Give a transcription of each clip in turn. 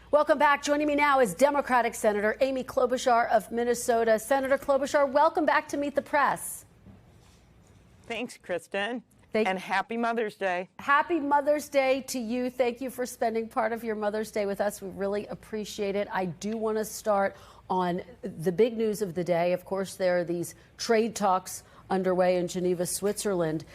Welcome back. Joining me now is Democratic Senator Amy Klobuchar of Minnesota. Senator Klobuchar, welcome back to Meet the Press. Thanks, Kristen. And happy Mother's Day. Happy Mother's Day to you. Thank you for spending part of your Mother's Day with us. We really appreciate it. I do want to start on the big news of the day. Of course, there are these trade talks underway in Geneva, Switzerland.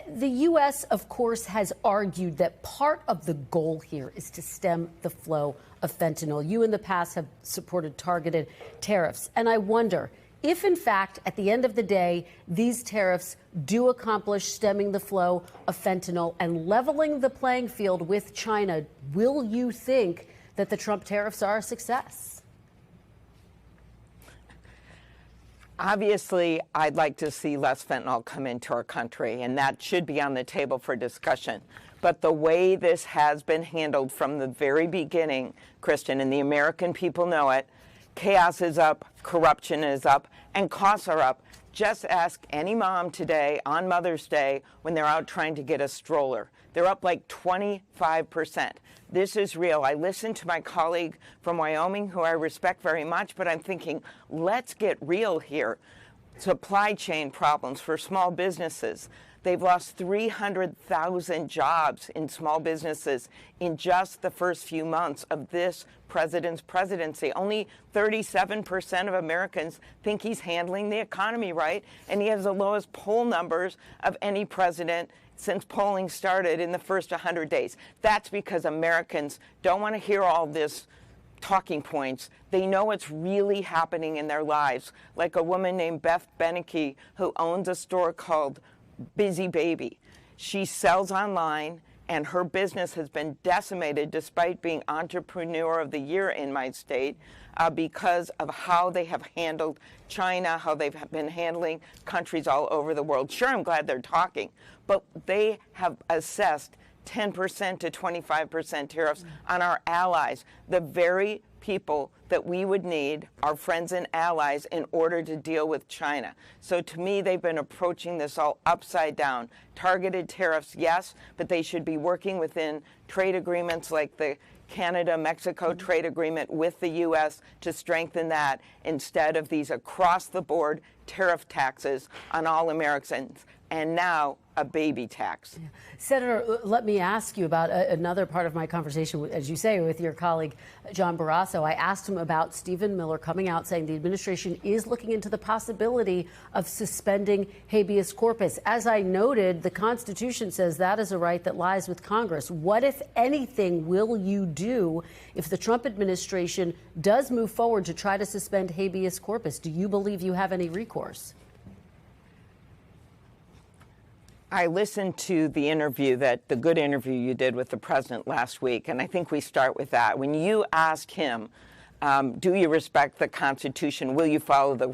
The U.S., of course, has argued that part of the goal here is to stem the flow of fentanyl. You in the past have supported targeted tariffs. And I wonder if, in fact, at the end of the day, these tariffs do accomplish stemming the flow of fentanyl and leveling the playing field with China, will you think that the Trump tariffs are a success? Obviously, I'd like to see less fentanyl come into our country, and that should be on the table for discussion. But the way this has been handled from the very beginning, Kristen, and the American people know it, chaos is up, corruption is up, and costs are up. Just ask any mom today on Mother's Day when they're out trying to get a stroller. They're up like 25%. This is real. I listened to my colleague from Wyoming, who I respect very much, but I'm thinking, let's get real here. Supply chain problems for small businesses. They've lost 300,000 jobs in small businesses in just the first few months of this president's presidency. Only 37% of Americans think he's handling the economy right, and he has the lowest poll numbers of any president since polling started in the first 100 days. That's because Americans don't want to hear all this talking points. They know what's really happening in their lives, like a woman named Beth Beneke, who owns a store called Busy Baby. She sells online, and her business has been decimated despite being Entrepreneur of the Year in my state because of how they have handled China, how they've been handling countries all over the world. Sure, I'm glad they're talking, but they have assessed 10% to 25% tariffs on our allies, the very people that we would need, our friends and allies, in order to deal with China. So to me, they've been approaching this all upside down. Targeted tariffs, yes, but they should be working within trade agreements like the Canada-Mexico trade agreement with the U.S. to strengthen that instead of these across-the-board tariff taxes on all Americans. And now a baby tax. Yeah. Senator, let me ask you about another part of my conversation, as you say, with your colleague, John Barrasso. I asked him about Stephen Miller coming out saying the administration is looking into the possibility of suspending habeas corpus. As I noted, the Constitution says that is a right that lies with Congress. What, if anything, will you do if the Trump administration does move forward to try to suspend habeas corpus? Do you believe you have any recourse? I listened to the good interview you did with the president last week, and I think we start with that. When you ask him, do you respect the Constitution? Will you follow the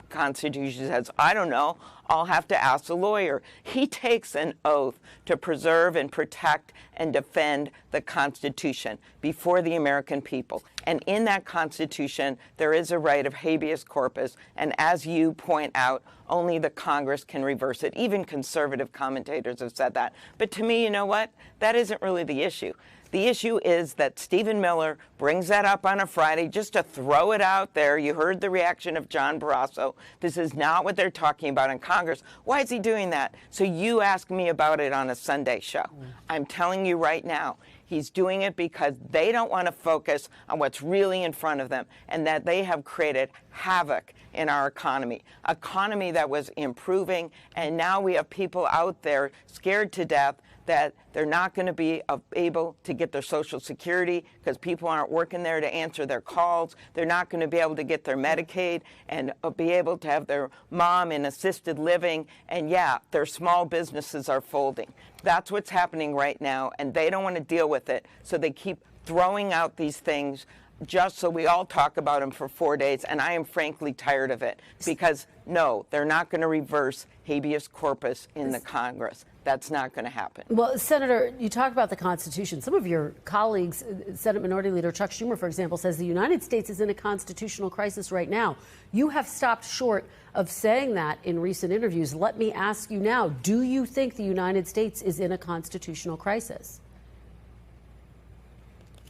Constitution? He says, I don't know. I'll have to ask the lawyer. He takes an oath to preserve and protect and defend the Constitution before the American people. And in that Constitution, there is a right of habeas corpus. And as you point out, only the Congress can reverse it. Even conservative commentators have said that. But to me, you know what? That isn't really the issue. The issue is that Stephen Miller brings that up on a Friday just to throw it out there. You heard the reaction of John Barrasso. This is not what they're talking about in Congress. Why is he doing that? So you ask me about it on a Sunday show. I'm telling you right now, he's doing it because they don't want to focus on what's really in front of them, and that they have created havoc in our economy that was improving, and now we have people out there scared to death that they're not going to be able to get their Social Security because people aren't working there to answer their calls. They're not going to be able to get their Medicaid and be able to have their mom in assisted living. And yeah, their small businesses are folding. That's what's happening right now, and they don't want to deal with it. So they keep throwing out these things just so we all talk about them for 4 days, and I am frankly tired of it because, no, they're not going to reverse habeas corpus in the Congress. That's not going to happen. Well, Senator, you talk about the Constitution. Some of your colleagues, Senate Minority Leader Chuck Schumer, for example, says the United States is in a constitutional crisis right now. You have stopped short of saying that in recent interviews. Let me ask you now, do you think the United States is in a constitutional crisis?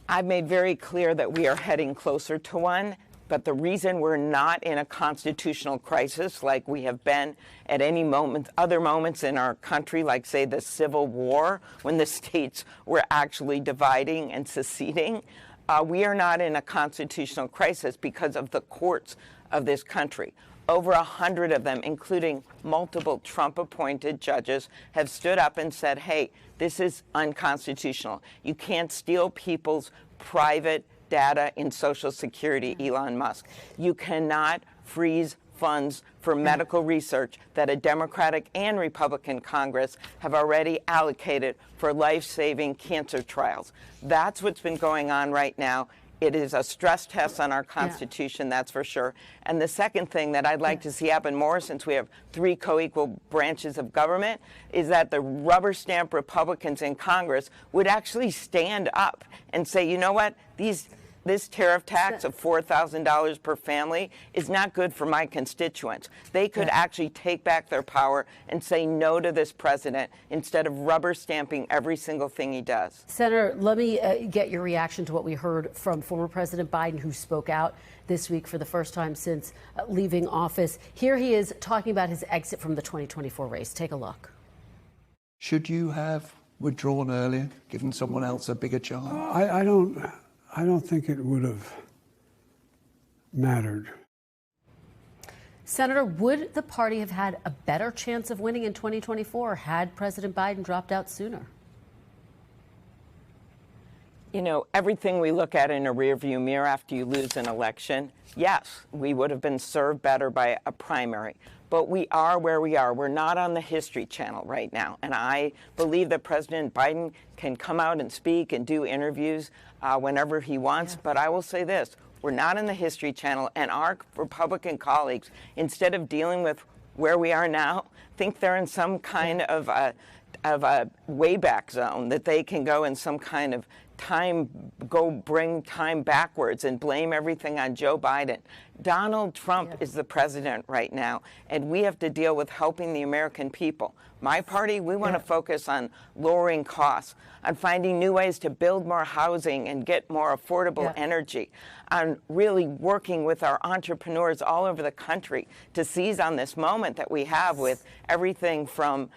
I've made very clear that we are heading closer to one. But the reason we're not in a constitutional crisis like we have been at any moment, other moments in our country, like, say, the Civil War, when the states were actually dividing and seceding, we are not in a constitutional crisis because of the courts of this country. Over 100 of them, including multiple Trump-appointed judges, have stood up and said, hey, this is unconstitutional. You can't steal people's private data in Social Security, Elon Musk. You cannot freeze funds for medical research that a Democratic and Republican Congress have already allocated for life-saving cancer trials. That's what's been going on right now. It is a stress test on our Constitution, that's for sure. And the second thing that I'd like to see happen more, since we have 3 co-equal branches of government, is that the rubber stamp Republicans in Congress would actually stand up and say, you know what, this tariff tax of $4,000 per family is not good for my constituents. They could actually take back their power and say no to this president instead of rubber stamping every single thing he does. Senator, let me get your reaction to what we heard from former President Biden, who spoke out this week for the first time since leaving office. Here he is talking about his exit from the 2024 race. Take a look. Should you have withdrawn earlier, given someone else a bigger chance? I don't think it would have mattered. Senator, would the party have had a better chance of winning in 2024 had President Biden dropped out sooner? You know, everything we look at in a rearview mirror after you lose an election, yes, we would have been served better by a primary. But we are where we are. We're not on the History Channel right now. And I believe that President Biden can come out and speak and do interviews whenever he wants. But I will say this, we're not in the History Channel. And our Republican colleagues, instead of dealing with where we are now, think they're in some kind of a wayback zone, that they can go in some kind of bring time backwards and blame everything on Joe Biden. Donald Trump is the president right now, and we have to deal with helping the American people. My party, we want to focus on lowering costs, on finding new ways to build more housing and get more affordable energy, on really working with our entrepreneurs all over the country to seize on this moment that we have with everything from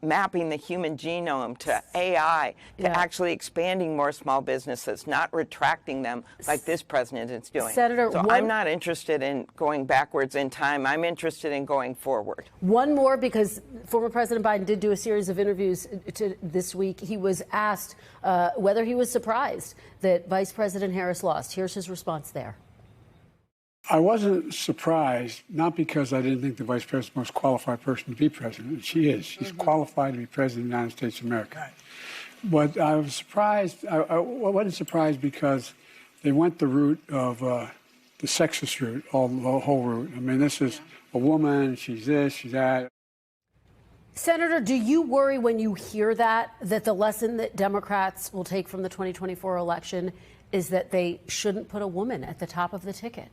mapping the human genome to AI, to actually expanding more small businesses, not retracting them like this president is doing. Senator, so I'm not interested in going backwards in time. I'm interested in going forward. One more, because former President Biden did do a series of interviews this week. He was asked whether he was surprised that Vice President Harris lost. Here's his response there. I wasn't surprised, not because I didn't think the vice president was the most qualified person to be president. She is. She's qualified to be president of the United States of America. But I was surprised. I wasn't surprised because they went the route of the sexist route, the whole route. I mean, this is a woman. She's this, she's that. Senator, do you worry when you hear that the lesson that Democrats will take from the 2024 election is that they shouldn't put a woman at the top of the ticket?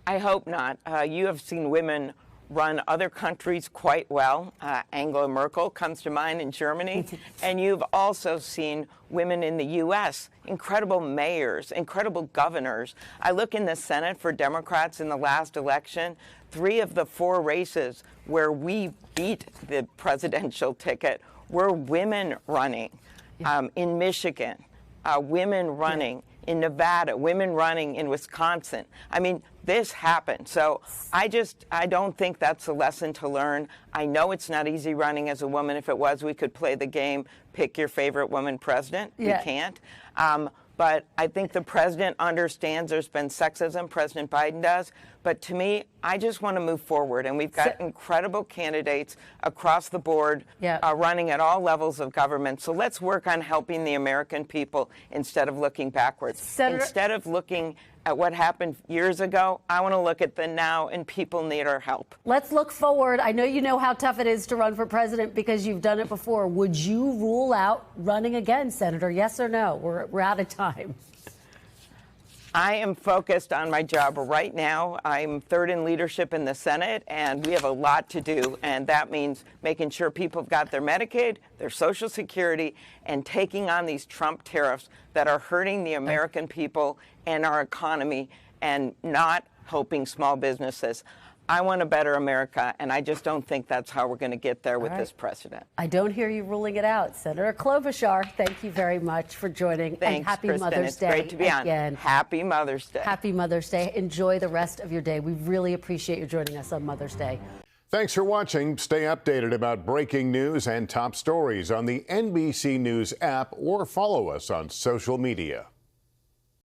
I hope not. You have seen women run other countries quite well. Angela Merkel comes to mind in Germany. And you've also seen women in the U.S., incredible mayors, incredible governors. I look in the Senate for Democrats in the last election. 3 of the 4 races where we beat the presidential ticket were women running. In Michigan, women running. In Nevada, women running in Wisconsin. I mean, this happened. So I don't think that's a lesson to learn. I know it's not easy running as a woman. If it was, we could play the game, pick your favorite woman president. We can't. But I think the president understands there's been sexism, President Biden does. But to me, I just want to move forward. And we've got incredible candidates across the board running at all levels of government. So let's work on helping the American people instead of looking backwards. Instead of looking at what happened years ago, I want to look at the now, and people need our help. Let's look forward. I know you know how tough it is to run for president because you've done it before. Would you rule out running again, Senator? Yes or no? We're out of time. I am focused on my job right now. I'm third in leadership in the Senate, and we have a lot to do. And that means making sure people have got their Medicaid, their Social Security, and taking on these Trump tariffs that are hurting the American people and our economy and not helping small businesses. I want a better America, and I just don't think that's how we're going to get there with this president. I don't hear you ruling it out. Senator Klobuchar, thank you very much for joining. Thanks, and happy Kristen. Mother's It's Day great to be again. on. Happy Mother's Day. Happy Mother's Day. Enjoy the rest of your day. We really appreciate you joining us on Mother's Day. Thanks for watching. Stay updated about breaking news and top stories on the NBC News app or follow us on social media.